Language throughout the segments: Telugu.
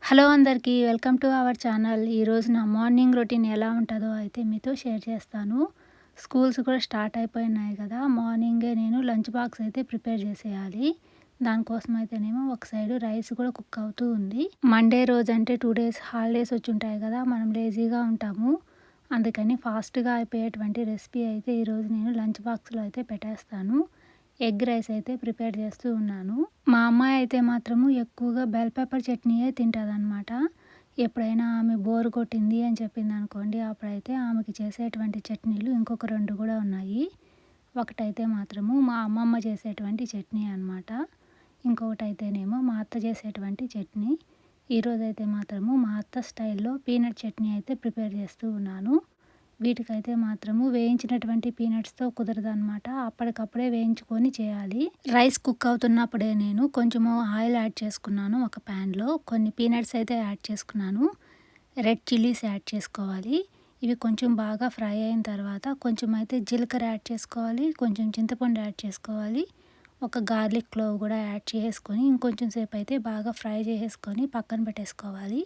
హలో అందరికీ వెల్కమ్ టు అవర్ ఛానల్. ఈరోజు నా మార్నింగ్ రొటీన్ ఎలా ఉంటుందో అయితే మీతో షేర్ చేస్తాను. స్కూల్స్ కూడా స్టార్ట్ అయిపోయినాయి కదా, మార్నింగే నేను లంచ్ బాక్స్ అయితే ప్రిపేర్ చేసేయాలి. దానికోసం అయితేనేమో ఒక సైడు రైస్ కూడా కుక్ అవుతూ ఉంది. మండే రోజు అంటే 2 డేస్ హాలిడేస్ వచ్చి ఉంటాయి కదా, మనం లేజీగా ఉంటాము. అందుకని ఫాస్ట్గా అయిపోయేటువంటి రెసిపీ అయితే ఈరోజు నేను లంచ్ బాక్స్లో అయితే పెట్టేస్తాను. ఎగ్ రైస్ అయితే ప్రిపేర్ చేస్తూ ఉన్నాను. మా అమ్మాయి అయితే మాత్రము ఎక్కువగా బెల్ పెప్పర్ చట్నీయే తింటుందన్నమాట. ఎప్పుడైనా ఆమె బోర్ కొట్టింది అని చెప్పింది అనుకోండి, అప్పుడైతే ఆమెకి చేసేటువంటి చట్నీలు ఇంకొక 2 కూడా ఉన్నాయి. ఒకటైతే మాత్రము మా అమ్మమ్మ చేసేటువంటి చట్నీ అనమాట. ఇంకొకటైతేనేమో మా అత్త చేసేటువంటి చట్నీ. ఈరోజైతే మాత్రము మా అత్త స్టైల్‌లో పీనట్ చట్నీ అయితే ప్రిపేర్ చేస్తూ ఉన్నాను. వీటికైతే మాత్రము వేయించినటువంటి పీనట్స్‌తో కుదరదనమాట. అప్పటికప్పుడే వేయించుకొని చేయాలి. రైస్ కుక్ అవుతున్నప్పుడే నేను కొంచెము ఆయిల్ యాడ్ చేసుకున్నాను ఒక ప్యాన్‌లో. కొన్ని పీనట్స్ అయితే యాడ్ చేసుకున్నాను. రెడ్ చిల్లీస్ యాడ్ చేసుకోవాలి. ఇవి కొంచెం బాగా ఫ్రై అయిన తర్వాత కొంచెం అయితే జీలకర్ర యాడ్ చేసుకోవాలి. కొంచెం చింతపండు యాడ్ చేసుకోవాలి. ఒక గార్లిక్ క్లోవ్ కూడా యాడ్ చేసుకొని ఇంకొంచెం సేపు అయితే బాగా ఫ్రై చేసేసుకొని పక్కన పెట్టేసుకోవాలి.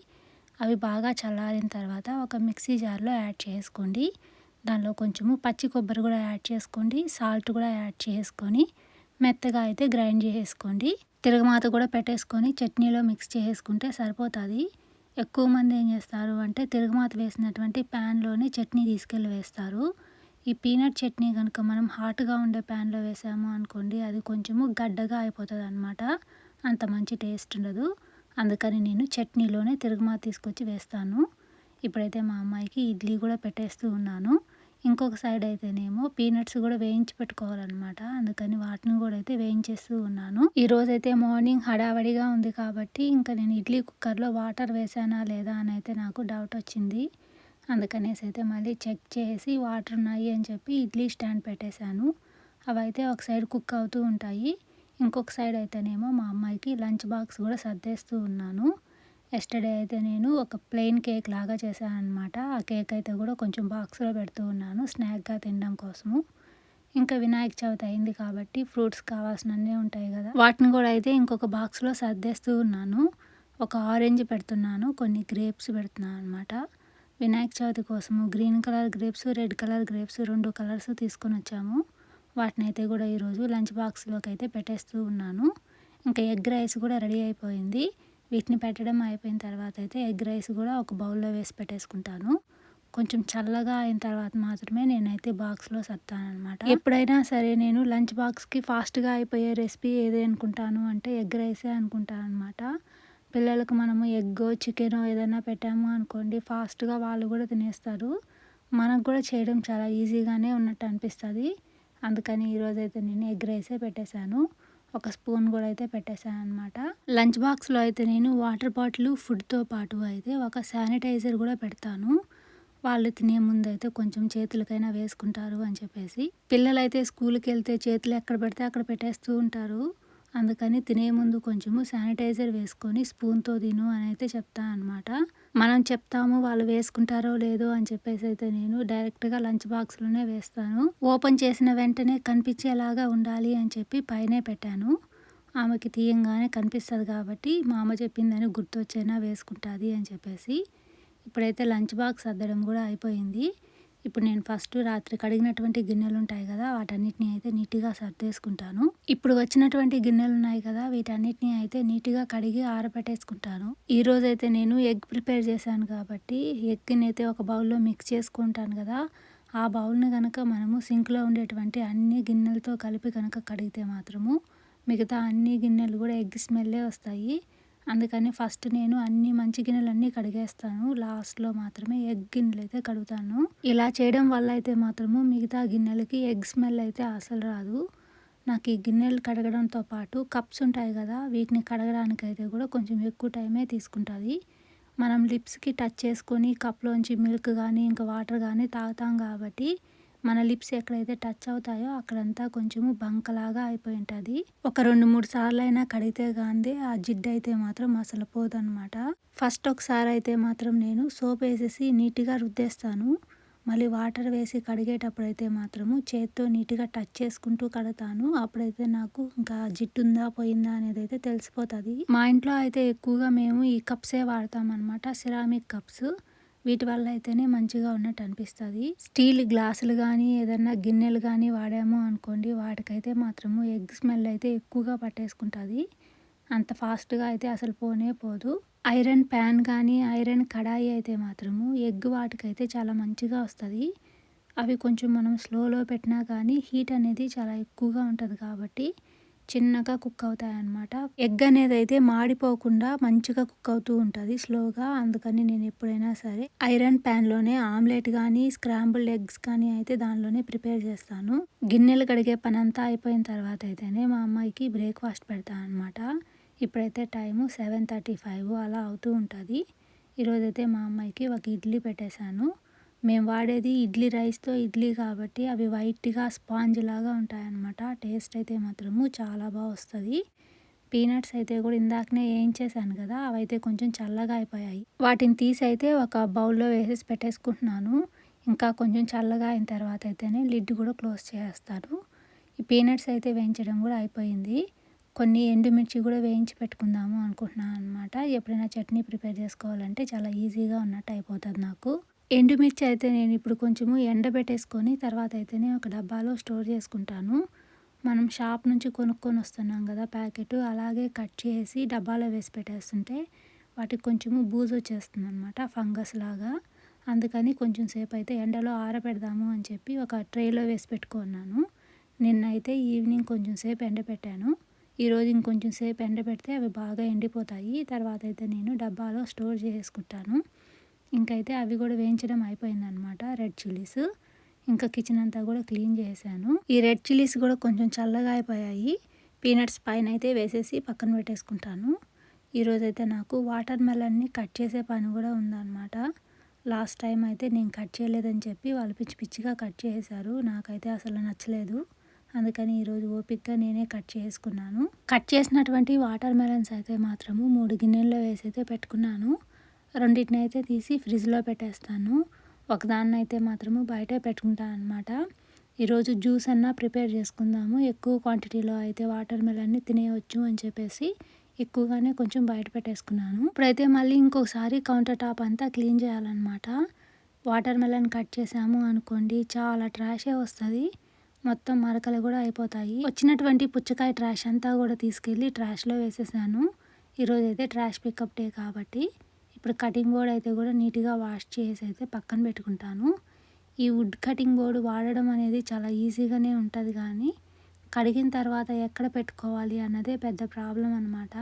అవి బాగా చల్లారిన తర్వాత ఒక మిక్సీ జార్లో యాడ్ చేసుకోండి. దానిలో కొంచెము పచ్చి కొబ్బరి కూడా యాడ్ చేసుకోండి. సాల్ట్ కూడా యాడ్ చేసుకొని మెత్తగా అయితే గ్రైండ్ చేసేసుకోండి. తిరగమాత కూడా పెట్టేసుకొని చట్నీలో మిక్స్ చేసుకుంటే సరిపోతుంది. ఎక్కువ మంది ఏం చేస్తారు అంటే తిరగమాత వేసినటువంటి ప్యాన్లోనే చట్నీ తీసుకెళ్ళి వేస్తారు. ఈ పీనట్ చట్నీ కనుక మనం హాట్గా ఉండే ప్యాన్లో వేసాము అనుకోండి, అది కొంచెము గడ్డగా అయిపోతుంది అనమాట. అంత మంచి టేస్ట్ ఉండదు. అందుకని నేను చట్నీలోనే తిరగమాత తీసుకొచ్చి వేస్తాను. ఇప్పుడైతే మా అమ్మాయికి ఇడ్లీ కూడా పెట్టేస్తూ ఉన్నాను. ఇంకొక సైడ్ అయితేనేమో పీనట్స్ కూడా వేయించి పెట్టుకోవాలన్నమాట. అందుకని వాటిని కూడా అయితే వేయించేస్తూ ఉన్నాను. ఈరోజైతే మార్నింగ్ హడావడిగా ఉంది కాబట్టి ఇంకా నేను ఇడ్లీ కుక్కర్లో వాటర్ వేసానా లేదా అని అయితే నాకు డౌట్ వచ్చింది. అందుకనేసి అయితే మళ్ళీ చెక్ చేసి వాటర్ ఉన్నాయి అని చెప్పి ఇడ్లీ స్టాండ్ పెట్టేశాను. అవైతే ఒక సైడ్ కుక్ అవుతూ ఉంటాయి. ఇంకొక సైడ్ అయితేనేమో మా అమ్మాయికి లంచ్ బాక్స్ కూడా సర్దేస్తూ ఉన్నాను. ఎస్టర్డే అయితే నేను ఒక ప్లెయిన్ కేక్ లాగా చేశాను అనమాట. ఆ కేక్ అయితే కూడా కొంచెం బాక్స్లో పెడుతూ ఉన్నాను స్నాక్గా తినడం కోసము. ఇంకా వినాయక చవితి అయింది కాబట్టి ఫ్రూట్స్ కావాల్సినవన్నీ ఉంటాయి కదా, వాటిని కూడా అయితే ఇంకొక బాక్స్లో సర్దేస్తూ ఉన్నాను. ఒక ఆరెంజ్ పెడుతున్నాను, కొన్ని గ్రేప్స్ పెడుతున్నాను అనమాట. వినాయక చవితి కోసము green colour grapes, red colour grapes 2 colours తీసుకొని వచ్చాము. వాటిని అయితే కూడా ఈరోజు లంచ్ బాక్స్లోకి అయితే పెట్టేస్తూ ఉన్నాను. ఇంకా ఎగ్ రైస్ కూడా రెడీ అయిపోయింది. వీటిని పెట్టడం అయిపోయిన తర్వాత అయితే ఎగ్ రైస్ కూడా ఒక బౌల్లో వేసి పెట్టేసుకుంటాను. కొంచెం చల్లగా అయిన తర్వాత మాత్రమే నేనైతే బాక్స్లో సర్తానమాట. ఎప్పుడైనా సరే నేను లంచ్ బాక్స్కి ఫాస్ట్గా అయిపోయే రెసిపీ ఏది అనుకుంటాను అంటే ఎగ్ రైసే అనుకుంటాను అనమాట. పిల్లలకు మనము ఎగ్గో చికెనో ఏదైనా పెట్టాము అనుకోండి, ఫాస్ట్గా వాళ్ళు కూడా తినేస్తారు. మనకు కూడా చేయడం చాలా ఈజీగానే ఉన్నట్టు అనిపిస్తుంది. అందుకని ఈరోజైతే నేను ఎగ్ రైసే పెట్టేశాను. ఒక స్పూన్ కూడా అయితే పెట్టేశాను అనమాట. లంచ్ బాక్స్లో అయితే నేను వాటర్ బాటిల్ ఫుడ్తో పాటు అయితే ఒక శానిటైజర్ కూడా పెడతాను. వాళ్ళు తినే ముందు అయితే కొంచెం చేతులకైనా వేసుకుంటారు అని చెప్పేసి. పిల్లలైతే స్కూల్కి వెళ్తే చేతులు ఎక్కడ పెడితే అక్కడ పెట్టేస్తూ ఉంటారు. అందుకని తినే ముందు కొంచెము శానిటైజర్ వేసుకొని స్పూన్తో తిను అని అయితే చెప్తాను అనమాట. మనం చెప్తాము, వాళ్ళు వేసుకుంటారో లేదో అని చెప్పేసి అయితే నేను డైరెక్ట్గా లంచ్ బాక్స్లోనే వేస్తాను. ఓపెన్ చేసిన వెంటనే కనిపించేలాగా ఉండాలి అని చెప్పి పైనే పెట్టాను. ఆమెకి తీయంగానే కనిపిస్తుంది కాబట్టి మా అమ్మ చెప్పిందని గుర్తొచ్చైనా వేసుకుంటుంది అని చెప్పేసి. ఇప్పుడైతే లంచ్ బాక్స్ సర్దడం కూడా అయిపోయింది. ఇప్పుడు నేను ఫస్ట్ రాత్రి కడిగినటువంటి గిన్నెలు ఉంటాయి కదా, వాటన్నిటిని అయితే నీట్గా సర్దేసుకుంటాను. ఇప్పుడు వచ్చినటువంటి గిన్నెలు ఉన్నాయి కదా, వీటన్నిటిని అయితే నీట్గా కడిగి ఆరబెట్టేసుకుంటాను. ఈరోజైతే నేను ఎగ్ ప్రిపేర్ చేశాను కాబట్టి ఎగ్ని అయితే ఒక బౌల్లో మిక్స్ చేసుకుంటాను కదా, ఆ బౌల్ని కనుక మనము సింక్లో ఉండేటువంటి అన్ని గిన్నెలతో కలిపి కనుక కడిగితే మాత్రము మిగతా అన్ని గిన్నెలు కూడా ఎగ్ స్మెల్లే వస్తాయి. అందుకని ఫస్ట్ నేను అన్ని మంచి గిన్నెలన్నీ కడిగేస్తాను. లాస్ట్లో మాత్రమే ఎగ్ గిన్నెలు అయితే కడుగుతాను. ఇలా చేయడం వల్ల అయితే మాత్రము మిగతా గిన్నెలకి ఎగ్ స్మెల్ అయితే అసలు రాదు. నాకు ఈ గిన్నెలు కడగడంతో పాటు కప్స్ ఉంటాయి కదా, వీటిని కడగడానికి అయితే కూడా కొంచెం ఎక్కువ టైమే తీసుకుంటుంది. మనం లిప్స్కి టచ్ చేసుకొని కప్లోంచి మిల్క్ కానీ ఇంకా వాటర్ కానీ తాగుతాం కాబట్టి మన లిప్స్ ఎక్కడైతే టచ్ అవుతాయో అక్కడంతా కొంచెము బంకలాగా అయిపోయి ఉంటుంది. ఒక 2-3 సార్లు అయినా కడిగితే కానీ ఆ జిడ్డు అయితే మాత్రం అసలు పోదనమాట. ఫస్ట్ ఒకసారి అయితే మాత్రం నేను సోప్ వేసేసి నీట్గా రుద్దేస్తాను. మళ్ళీ వాటర్ వేసి కడిగేటప్పుడైతే మాత్రము చేత్తో నీట్‌గా టచ్ చేసుకుంటూ కడతాను. అప్పుడైతే నాకు ఇంకా జిడ్డుందా, పోయిందా అనేదైతే తెలిసిపోతది. మా ఇంట్లో అయితే ఎక్కువగా మేము ఈ కప్సే వాడతామనమాట. Ceramic cups. వీటి వల్ల అయితేనే మంచిగా ఉన్నట్టు అనిపిస్తది. స్టీల్ గ్లాసులు గానీ, ఏదన్నా గిన్నెలు గానీ వాడాము అనుకోండి, వాటికైతే మాత్రము ఎగ్ స్మెల్ అయితే ఎక్కువగా పట్టేసుకుంటది. అంత ఫాస్ట్‌గా అయితే అసలు పోనే పోదు. ఐరన్ ప్యాన్ కానీ, ఐరన్ కడాయి అయితే మాత్రము ఎగ్ వాటికైతే చాలా మంచిగా వస్తది. అవి కొంచెం మనం స్లోలో పెట్టినా కానీ హీట్ అనేది చాలా ఎక్కువగా ఉంటది కాబట్టి చిన్నగా కుక్ అవుతాయన్నమాట. ఎగ్ అనేదైతే మాడిపోకుండా మంచిగా కుక్ అవుతూ ఉంటది స్లోగా. అందుకని నేను ఎప్పుడైనా సరే ఐరన్ ప్యాన్‌లోనే ఆమ్లెట్ గానీ, స్క్రాంబుల్డ్ ఎగ్స్ కానీ అయితే దానిలోనే ప్రిపేర్ చేస్తాను. గిన్నెలు కడిగే పనంతా అయిపోయిన తర్వాత అయితేనే మా అమ్మాయికి బ్రేక్‌ఫాస్ట్ పెడతా అనమాట. ఇప్పుడైతే టైము 7:35 అలా అవుతూ ఉంటది. ఈరోజైతే మా అమ్మాయికి ఒక ఇడ్లీ పెట్టేశాను. మేము వాడేది ఇడ్లీ రైస్‌తో ఇడ్లీ కాబట్టి అవి వైట్‌గా స్పాంజ్ లాగా ఉంటాయన్నమాట. టేస్ట్ అయితే మాత్రము చాలా వస్తది. పీనట్స్ అయితే కూడా ఇందాకనే ఏయించేసాను కదా! అవైతే కొంచెం చల్లగా అయిపోయాయి. వాటిని తీసి అయితే ఒక బౌల్‌లో వేసేసి పెట్టేసుకుంటున్నాను. ఇంకా కొంచెం చల్లగా అయిన తర్వాత అయితేనే లిడ్ కూడా క్లోజ్ చేసేస్తాను. ఈ పీనట్స్ అయితే వేయించడం కూడా అయిపోయింది. కొన్ని ఎండుమిర్చి కూడా వేయించి పెట్టుకుందాము అనుకుంటున్నాను అనమాట. ఎప్పుడైనా చట్నీ ప్రిపేర్ చేసుకోవాలంటే చాలా ఈజీగా ఉన్నట్టు అయిపోతది నాకు. ఎండుమిర్చి అయితే నేను ఇప్పుడు కొంచెము ఎండబెట్టేసుకొని తర్వాత అయితేనే ఒక డబ్బాలో స్టోర్ చేసుకుంటాను. మనం షాప్ నుంచి కొనుక్కొని వస్తున్నాం కదా ప్యాకెట్, అలాగే కట్ చేసి డబ్బాలో వేసి పెట్టేస్తుంటే వాటికి కొంచెము బూజు వచ్చేస్తుంది అనమాట, ఫంగస్ లాగా. అందుకని కొంచెం సేపు అయితే ఎండలో ఆరబెడదాము అని చెప్పి ఒక ట్రేలో వేసి పెట్టుకున్నాను. నిన్నైతే ఈవినింగ్ కొంచెం సేపు ఎండబెట్టాను. ఈరోజు ఇంకొంచెం సేపు ఎండబెడితే అవి బాగా ఎండిపోతాయి. తర్వాత అయితే నేను డబ్బాలో స్టోర్ చేసుకుంటాను. ఇంకైతే అవి కూడా వేయించడం అయిపోయిందనమాట. రెడ్ చిల్లీస్ ఇంకా కిచెన్ అంతా కూడా క్లీన్ చేశాను. ఈ రెడ్ చిల్లీస్ కూడా కొంచెం చల్లగా అయిపోయాయి. పీనట్స్ పైన అయితే వేసేసి పక్కన పెట్టేసుకుంటాను. ఈరోజైతే నాకు వాటర్ మెలన్ని కట్ చేసే పని కూడా ఉందన్నమాట. లాస్ట్ టైం అయితే నేను కట్ చేయలేదని చెప్పి వాళ్ళు పిచ్చి పిచ్చిగా కట్ చేసేసారు. నాకైతే అసలు నచ్చలేదు. అందుకని ఈరోజు ఓపికగా నేనే కట్ చేసుకున్నాను. కట్ చేసినటువంటి వాటర్ మెలన్స్ అయితే మాత్రము 3 గిన్నెల్లో వేసి అయితే పెట్టుకున్నాను. రెండింటిని అయితే తీసి ఫ్రిడ్జ్‌లో పెట్టేస్తాను. ఒకదాన్నైతే మాత్రము బయటే పెట్టుకుంటాను అనమాట. ఈరోజు జ్యూస్ అన్నా ప్రిపేర్ చేసుకుందాము, ఎక్కువ క్వాంటిటీలో అయితే వాటర్ మెలన్ని తినేయొచ్చు అని చెప్పేసి ఎక్కువగానే కొంచెం బయట పెట్టేసుకున్నాను. ఇప్పుడైతే మళ్ళీ ఇంకొకసారి కౌంటర్ టాప్ అంతా క్లీన్ చేయాలన్నమాట. వాటర్ మెలన్ కట్ చేసాము అనుకోండి చాలా ట్రాషే వస్తది. మొత్తం మరకలు కూడా అయిపోతాయి. వచ్చినటువంటి పుచ్చకాయ ట్రాష్ అంతా కూడా తీసుకెళ్ళి ట్రాష్‌లో వేసేసాను. ఈరోజైతే ట్రాష్ పికప్ డే కాబట్టి ఇప్పుడు కటింగ్ బోర్డ్ అయితే కూడా నీట్‌గా వాష్ చేసి అయితే పక్కన పెట్టుకుంటాను. ఈ వుడ్ కటింగ్ బోర్డ్ వాడడం అనేది చాలా ఈజీగానే ఉంటది కానీ కడిగిన తర్వాత ఎక్కడ పెట్టుకోవాలి అన్నదే పెద్ద ప్రాబ్లం అనమాట.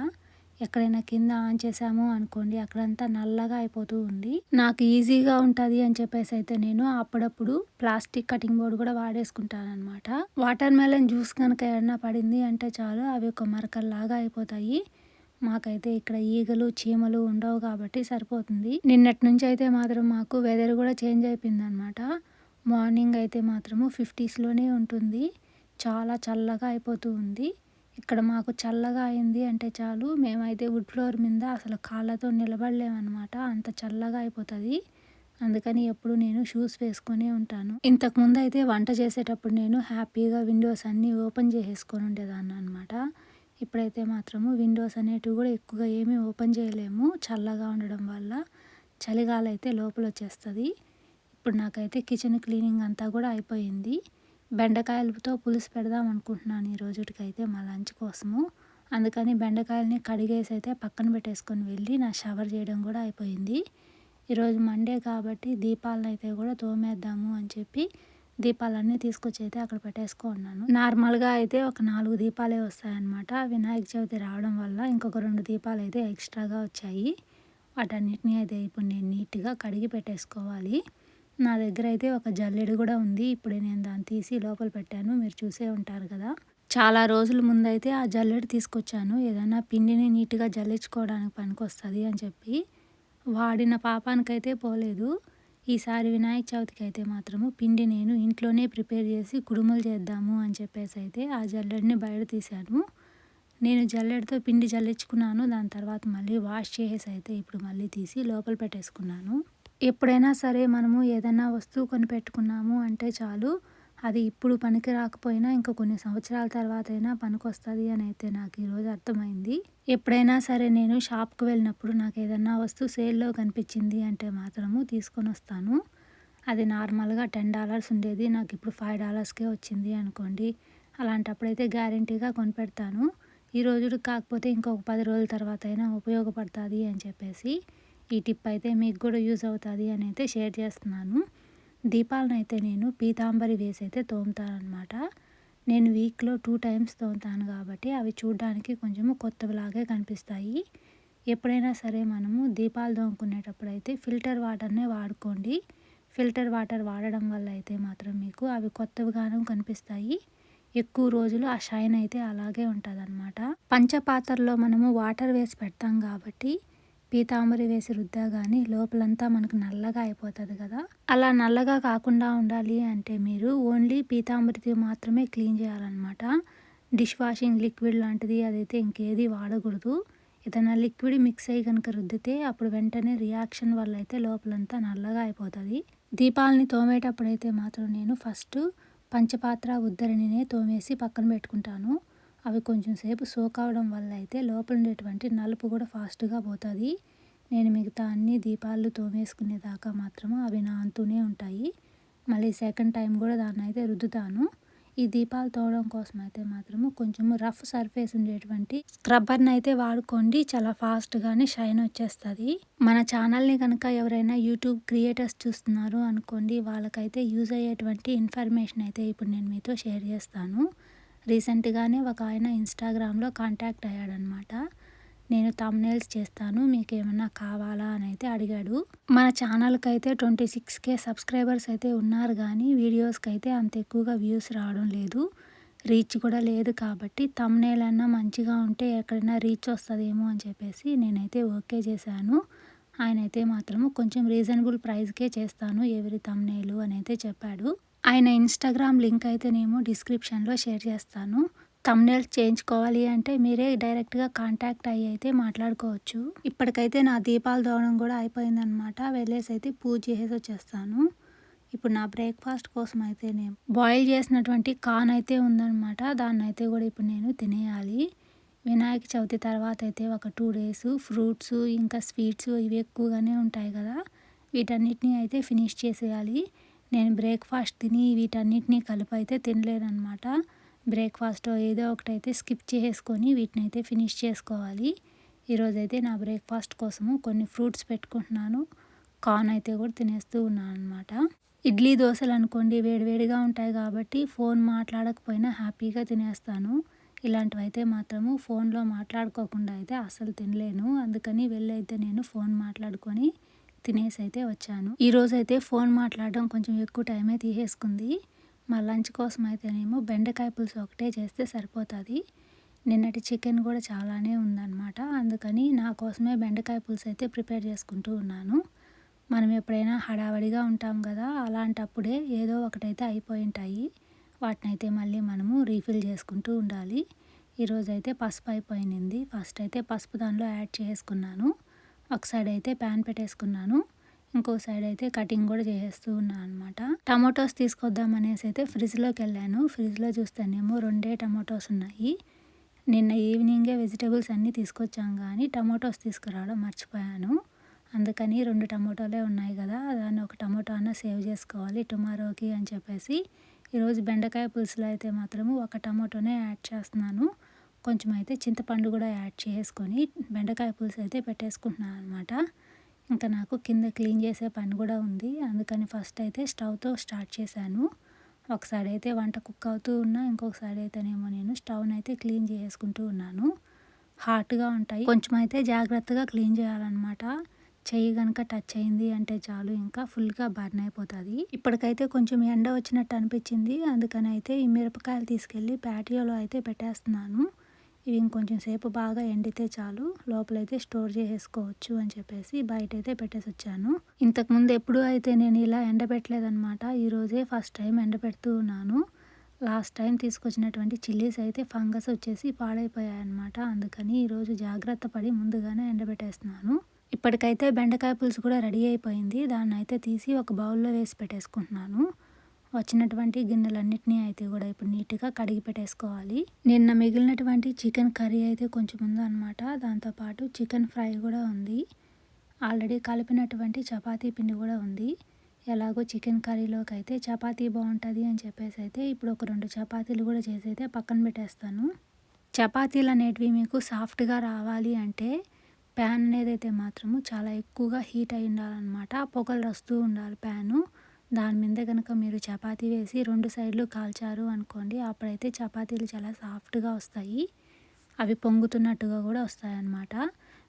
ఎక్కడైనా కింద ఆన్ చేసాము అనుకోండి అక్కడంతా నల్లగా అయిపోతూ ఉంది. నాకు ఈజీగా ఉంటుంది అని చెప్పేసి అయితే నేను అప్పుడప్పుడు ప్లాస్టిక్ కటింగ్ బోర్డ్ కూడా వాడేసుకుంటానమాట. వాటర్ మెలన్ జ్యూస్ కనుక ఏమన్నా పడింది అంటే చాలు అవి ఒక మరకల్లాగా అయిపోతాయి. మాకైతే ఇక్కడ ఈగలు చీమలు ఉండవు కాబట్టి సరిపోతుంది. నిన్నటి నుంచి అయితే మాత్రం మాకు వెదర్ కూడా చేంజ్ అయిపోయిందనమాట. మార్నింగ్ అయితే మాత్రము 50స్‌లోనే ఉంటుంది. చాలా చల్లగా అయిపోతూ ఉంది. ఇక్కడ మాకు చల్లగా అయింది అంటే చాలు మేమైతే వుడ్ ఫ్లోర్ మీద అసలు కాళ్ళతో నిలబడలేమన్నమాట. అంత చల్లగా అయిపోతుంది. అందుకని ఎప్పుడు నేను షూస్ వేసుకొనే ఉంటాను. ఇంతకుముందు అయితే వంట చేసేటప్పుడు నేను హ్యాపీగా విండోస్ అన్నీ ఓపెన్ చేసేసుకొని ఉండేదాన్ని అనమాట. ఇప్పుడైతే మాత్రము విండోస్ అనేటివి కూడా ఎక్కువగా ఏమీ ఓపెన్ చేయలేము చల్లగా ఉండడం వల్ల. చలిగాలి అయితే లోపల వచ్చేస్తుంది. ఇప్పుడు నాకైతే కిచెన్ క్లీనింగ్ అంతా కూడా అయిపోయింది. బెండకాయలతో పులుసు పెడదాం అనుకుంటున్నాను ఈ రోజుటికైతే మా లంచ్ కోసము. అందుకని బెండకాయలని కడిగేసి అయితే పక్కన పెట్టేసుకొని వెళ్ళి నా షవర్ చేయడం కూడా అయిపోయింది. ఈరోజు మండే కాబట్టి దీపాలను అయితే కూడా తోమేద్దాము అని చెప్పి దీపాలన్నీ తీసుకొచ్చి అయితే అక్కడ పెట్టేసుకున్నాను. నార్మల్గా అయితే ఒక 4 దీపాలే వస్తాయన్నమాట. వినాయక చవితి రావడం వల్ల ఇంకొక 2 దీపాలు అయితే ఎక్స్ట్రాగా వచ్చాయి. వాటన్నిటిని అయితే ఇప్పుడు నేను నీట్గా కడిగి పెట్టేసుకోవాలి. నా దగ్గర అయితే ఒక జల్లెడ కూడా ఉంది. ఇప్పుడే నేను దాన్ని తీసి లోపల పెట్టాను. మీరు చూసే ఉంటారు కదా. చాలా రోజుల ముందైతే ఆ జల్లెడ తీసుకొచ్చాను. ఏదైనా పిండిని నీట్గా జల్లించుకోవడానికి పనికొస్తుంది అని చెప్పి. వాడిన పాపానికైతే పోలేదు. ఈసారి వినాయక చవితికి అయితే మాత్రము పిండి నేను ఇంట్లోనే ప్రిపేర్ చేసి కుడుములు చేద్దాము అని చెప్పేసి అయితే ఆ జల్లెడని బయట తీశాను. నేను జల్లెడతో పిండి జల్లించుకున్నాను. దాని తర్వాత మళ్ళీ వాష్ చేసేసి అయితే ఇప్పుడు మళ్ళీ తీసి లోపల పెట్టేసుకున్నాను. ఎప్పుడైనా సరే మనము ఏదైనా వస్తువు కొనిపెట్టుకున్నాము అంటే చాలు, అది ఇప్పుడు పనికి రాకపోయినా ఇంకా కొన్ని సంవత్సరాల తర్వాతైనా పనికొస్తది అని అయితే నాకు ఈరోజు అర్థమైంది. ఎప్పుడైనా సరే నేను షాప్‌కి వెళ్ళినప్పుడు నాకు ఏదన్నా వస్తువు సేల్‌లో కనిపించింది అంటే మాత్రము తీసుకొనొస్తాను. అది నార్మల్‌గా $10 ఉండేది. నాకిప్పుడు $5కే వచ్చింది అనుకోండి. అలాంటప్పుడైతే గ్యారంటీగా కొనిపెడతాను. ఈ రోజుటికి కాకపోతే ఇంకొక 10 రోజుల తర్వాత అయినా ఉపయోగపడతాది అని చెప్పేసి ఈ టిప్ అయితే మీకు కూడా యూజ్ అవుతుంది అని అయితే షేర్ చేస్తున్నాను. దీపాలనైతే నేను పీతాంబరి వేసి అయితే తోముతాననమాట. నేను వీక్‌లో 2 టైమ్స్ తోముతాను కాబట్టి అవి చూడ్డానికి కొంచెము కొత్తవిలాగే కనిపిస్తాయి. ఎప్పుడైనా సరే మనము దీపాలు తోముకునేటప్పుడైతే ఫిల్టర్ వాటర్‌నే వాడుకోండి. ఫిల్టర్ వాటర్ వాడడం వల్ల అయితే మాత్రం మీకు అవి కొత్తవిగాను కనిపిస్తాయి. ఎక్కువ రోజులు ఆ షైన్ అయితే అలాగే ఉంటదనమాట. పంచపాత్రలో మనము వాటర్ వేసి పెడతాం కాబట్టి పీతాంబరి వేసి రుద్దాగాని లోపలంతా మనకు నల్లగా అయిపోతది కదా! అలా నల్లగా కాకుండా ఉండాలి అంటే మీరు ఓన్లీ పీతాంబరితో మాత్రమే క్లీన్ చేయాలనమాట. డిష్ వాషింగ్ లిక్విడ్ లాంటిది అదైతే ఇంకేది వాడకూడదు. ఏదైనా లిక్విడ్ మిక్స్ అయ్యి గనుక రుద్దితే అప్పుడు వెంటనే రియాక్షన్ వల్ల అయితే లోపలంతా నల్లగా అయిపోతది. దీపాలని తోమేటప్పుడైతే మాత్రం నేను ఫస్ట్ పంచపాత్ర ఉద్దరణినే తోమేసి పక్కన పెట్టుకుంటాను. అవి కొంచెం సేపు సోక్ అవ్వడం వల్ల అయితే లోపల ఉండేటువంటి నలుపు కూడా ఫాస్ట్‌గా పోతది. నేను మిగతా అన్ని దీపాలు తోమేసుకునేదాకా మాత్రము అవి నానుతూనే ఉంటాయి. మళ్ళీ సెకండ్ టైం కూడా దాన్నైతే రుద్దుతాను. ఈ దీపాలు తోమడం కోసం అయితే మాత్రము కొంచెము రఫ్ సర్ఫేస్ ఉండేటువంటి స్క్రబ్బర్‌ని అయితే వాడుకోండి. చాలా ఫాస్ట్‌గానే షైన్ వచ్చేస్తది. మన ఛానల్‌ని కనుక ఎవరైనా యూట్యూబ్ క్రియేటర్స్ చూస్తున్నారు అనుకోండి, వాళ్ళకైతే యూజ్ అయ్యేటువంటి ఇన్ఫర్మేషన్ అయితే ఇప్పుడు నేను మీతో షేర్ చేస్తాను. రీసెంట్‌గానే ఒక ఆయన ఇన్‌స్టాగ్రామ్‌లో కాంటాక్ట్ అయ్యాడనమాట. నేను థంబ్‌నెయిల్స్ చేస్తాను, మీకేమన్నా కావాలా అని అయితే అడిగాడు. మన ఛానల్‌కైతే 26K సబ్స్క్రైబర్స్ అయితే ఉన్నారు గానీ వీడియోస్‌కైతే అంత ఎక్కువగా వ్యూస్ రావడం లేదు. రీచ్ కూడా లేదు కాబట్టి థంబ్‌నెయిల్ అన్నా మంచిగా ఉంటే ఎక్కడైనా రీచ్ వస్తదేమో అని చెప్పేసి నేనైతే ఓకే చేశాను. ఆయనైతే మాత్రము కొంచెం రీజనబుల్ ప్రైస్‌కే చేస్తాను ఎవ్రీ థంబ్‌నెయిల్ అని అయితే చెప్పాడు. ఆయన ఇన్‌స్టాగ్రామ్ లింక్ అయితేనేమో డిస్క్రిప్షన్‌లో షేర్ చేస్తాను. థంబ్‌నెయిల్స్ చేయించుకోవాలి అంటే మీరే డైరెక్ట్‌గా కాంటాక్ట్ అయ్యి అయితే మాట్లాడుకోవచ్చు. ఇప్పటికైతే నా దీపాలు తోమడం కూడా అయిపోయిందనమాట. వెళ్ళేసి అయితే పూజ చేసేసి వచ్చేస్తాను. ఇప్పుడు నా బ్రేక్‌ఫాస్ట్ కోసం అయితే నేను బాయిల్ చేసినటువంటి కార్న్ అయితే ఉందనమాట. దాన్నైతే కూడా ఇప్పుడు నేను తినేయాలి. వినాయక చవితి తర్వాత అయితే ఒక 2 డేస్ ఫ్రూట్స్ ఇంకా స్వీట్స్ ఇవి ఎక్కువగానే ఉంటాయి కదా! వీటన్నిటిని అయితే ఫినిష్ చేసేయాలి. నేను బ్రేక్‌ఫాస్ట్ తిని వీటన్నిటిని కలిపి అయితే తినలేననమాట. బ్రేక్‌ఫాస్ట్ ఏదో ఒకటైతే స్కిప్ చేసేసుకొని వీటినైతే ఫినిష్ చేసుకోవాలి. ఈరోజైతే నా బ్రేక్‌ఫాస్ట్ కోసము కొన్ని ఫ్రూట్స్ పెట్టుకుంటున్నాను. కార్న్ అయితే కూడా తినేస్తూ ఉన్నాననమాట. ఇడ్లీ దోశలు అనుకోండి వేడివేడిగా ఉంటాయి కాబట్టి ఫోన్ మాట్లాడకపోయినా హ్యాపీగా తినేస్తాను. ఇలాంటివైతే మాత్రము ఫోన్‌లో మాట్లాడుకోకుండా అయితే అస్సలు తినలేను. అందుకని వెళ్ళైతే నేను ఫోన్ మాట్లాడుకొని తినేసి అయితే వచ్చాను. ఈరోజైతే ఫోన్ మాట్లాడడం కొంచెం ఎక్కువ టైమే తీసేసుకుంది. మా లంచ్ కోసం అయితేనేమో బెండకాయ పులుసు ఒకటే చేస్తే సరిపోతది. నిన్నటి చికెన్ కూడా చాలానే ఉందనమాట. అందుకని నా కోసమే బెండకాయ పులుసు అయితే ప్రిపేర్ చేసుకుంటూ ఉన్నాను. మనం ఎప్పుడైనా హడావిడిగా ఉంటాం కదా! అలాంటప్పుడే ఏదో ఒకటైతే అయిపోయి ఉంటాయి. వాటినైతే మళ్ళీ మనము రీఫిల్ చేసుకుంటూ ఉండాలి. ఈరోజైతే పసుపు అయిపోయింది. ఫస్ట్ అయితే పసుపు దానిలో యాడ్ చేసుకున్నాను. ఒక సైడ్ అయితే ప్యాన్ పెట్టేసుకున్నాను. ఇంకో సైడ్ అయితే కటింగ్ కూడా చేసేస్తూ ఉన్నాను అనమాట. టమాటోస్ తీసుకొద్దాం అనేసి అయితే ఫ్రిడ్జ్‌లోకి వెళ్ళాను. ఫ్రిడ్జ్‌లో చూస్తేనేమో 2 టమాటోస్ ఉన్నాయి. నిన్న ఈవినింగే వెజిటబుల్స్ అన్నీ తీసుకొచ్చాం కానీ టమాటోస్ తీసుకురావడం మర్చిపోయాను. అందుకని 2 టమాటోలే ఉన్నాయి కదా! దాన్ని ఒక టమాటో అన్నా సేవ్ చేసుకోవాలి టుమారోకి అని చెప్పేసి ఈరోజు బెండకాయ పులుసులో అయితే మాత్రము ఒక టమాటోనే యాడ్ చేస్తున్నాను. కొంచెం అయితే చింతపండు కూడా యాడ్ చేసుకొని బెండకాయ పులుసు అయితే పెట్టేసుకుంటున్నాను అనమాట. ఇంకా నాకు కింద క్లీన్ చేసే పని కూడా ఉంది. అందుకని ఫస్ట్ అయితే స్టవ్‌తో స్టార్ట్ చేశాను. ఒక సైడ్ అయితే వంట కుక్ అవుతూ ఉన్నా, ఇంకొక సైడ్ అయితేనేమో నేను స్టవ్‌నైతే క్లీన్ చేసుకుంటూ ఉన్నాను. హాట్‌గా ఉంటాయి. కొంచెం అయితే జాగ్రత్తగా క్లీన్ చేయాలన్నమాట. చెయ్యి గనుక టచ్ అయింది అంటే చాలు ఇంకా ఫుల్‌గా బర్న్ అయిపోతది. ఇప్పటికైతే కొంచెం ఎండ వచ్చినట్టు అనిపించింది. అందుకని అయితే ఈ మిరపకాయలు తీసుకెళ్ళి ప్యాటియోలో అయితే పెట్టేస్తున్నాను. ఇవి ఇంకొంచెం సేపు బాగా ఎండితే చాలు లోపలైతే స్టోర్ చేసేసుకోవచ్చు అని చెప్పేసి బయటైతే పెట్టేసొచ్చాను. ఇంతకుముందు ఎప్పుడూ అయితే నేను ఇలా ఎండబెట్టలేదనమాట. ఈరోజే ఫస్ట్ టైం ఎండబెడుతూ ఉన్నాను. లాస్ట్ టైం తీసుకొచ్చినటువంటి చిల్లీస్ అయితే ఫంగస్ వచ్చేసి పాడైపోయాయన్నమాట. అందుకని ఈరోజు జాగ్రత్త పడి ముందుగానే ఎండబెట్టేస్తున్నాను. ఇప్పటికైతే బెండకాయ పులుసు కూడా రెడీ అయిపోయింది. దాన్నయితే తీసి ఒక బౌల్‌లో వేసి పెట్టేసుకుంటున్నాను. వచ్చినటువంటి గిన్నెలన్నిటిని అయితే కూడా ఇప్పుడు నీట్‌గా కడిగి పెట్టేసుకోవాలి. నిన్న మిగిలినటువంటి చికెన్ కర్రీ అయితే కొంచెం ఉందనమాట. దాంతో పాటు చికెన్ ఫ్రై కూడా ఉంది. ఆల్రెడీ కలిపినటువంటి చపాతీ పిండి కూడా ఉంది. ఎలాగో చికెన్ కర్రీలోకి అయితే చపాతీ బావుంటది అని చెప్పేసి అయితే ఇప్పుడు ఒక 2 చపాతీలు కూడా చేసి అయితే పక్కన పెట్టేస్తాను. చపాతీలు అనేటివి మీకు సాఫ్ట్‌గా రావాలి అంటే ప్యాన్ అనేదైతే మాత్రము చాలా ఎక్కువగా హీట్ అయి ఉండాలనమాట. పొగలు వస్తూ ఉండాలి ప్యాను. దాని మీదే గనుక మీరు చపాతీ వేసి 2 సైడ్‌లు కాల్చారు అనుకోండి, అప్పుడైతే చపాతీలు చాలా సాఫ్ట్‌గా వస్తాయి. అవి పొంగుతున్నట్టుగా కూడా వస్తాయన్నమాట.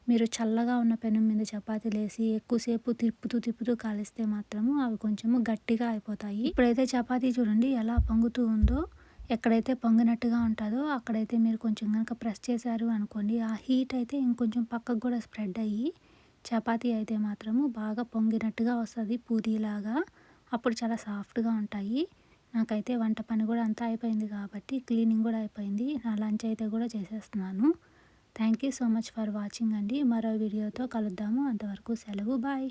మీరు చల్లగా ఉన్న పెనం మీద చపాతీలేసి ఎక్కువసేపు తిప్పుతూ కాలిస్తే మాత్రము అవి కొంచెము గట్టిగా అయిపోతాయి. ఇప్పుడైతే చపాతీ చూడండి ఎలా పొంగుతూ ఉందో, ఎక్కడైతే పొంగినట్టుగా ఉంటదో అక్కడైతే మీరు కొంచెం గనుక ప్రెస్ చేశారు అనుకోండి, ఆ హీట్ అయితే ఇంకొంచెం పక్కకు కూడా స్ప్రెడ్ అయ్యి చపాతీ అయితే మాత్రము బాగా పొంగినట్టుగా వస్తది పూరీలాగా. అప్పుడు చాలా సాఫ్ట్‌గా ఉంటాయి. నాకైతే వంట పని కూడా అంతా అయిపోయింది కాబట్టి క్లీనింగ్ కూడా అయిపోయింది. నా లంచ్ అయితే కూడా చేసేస్తున్నాను. Thank you so much for watching అండి. మరో వీడియోతో కలుద్దాము. అంతవరకు సెలవు. బాయ్.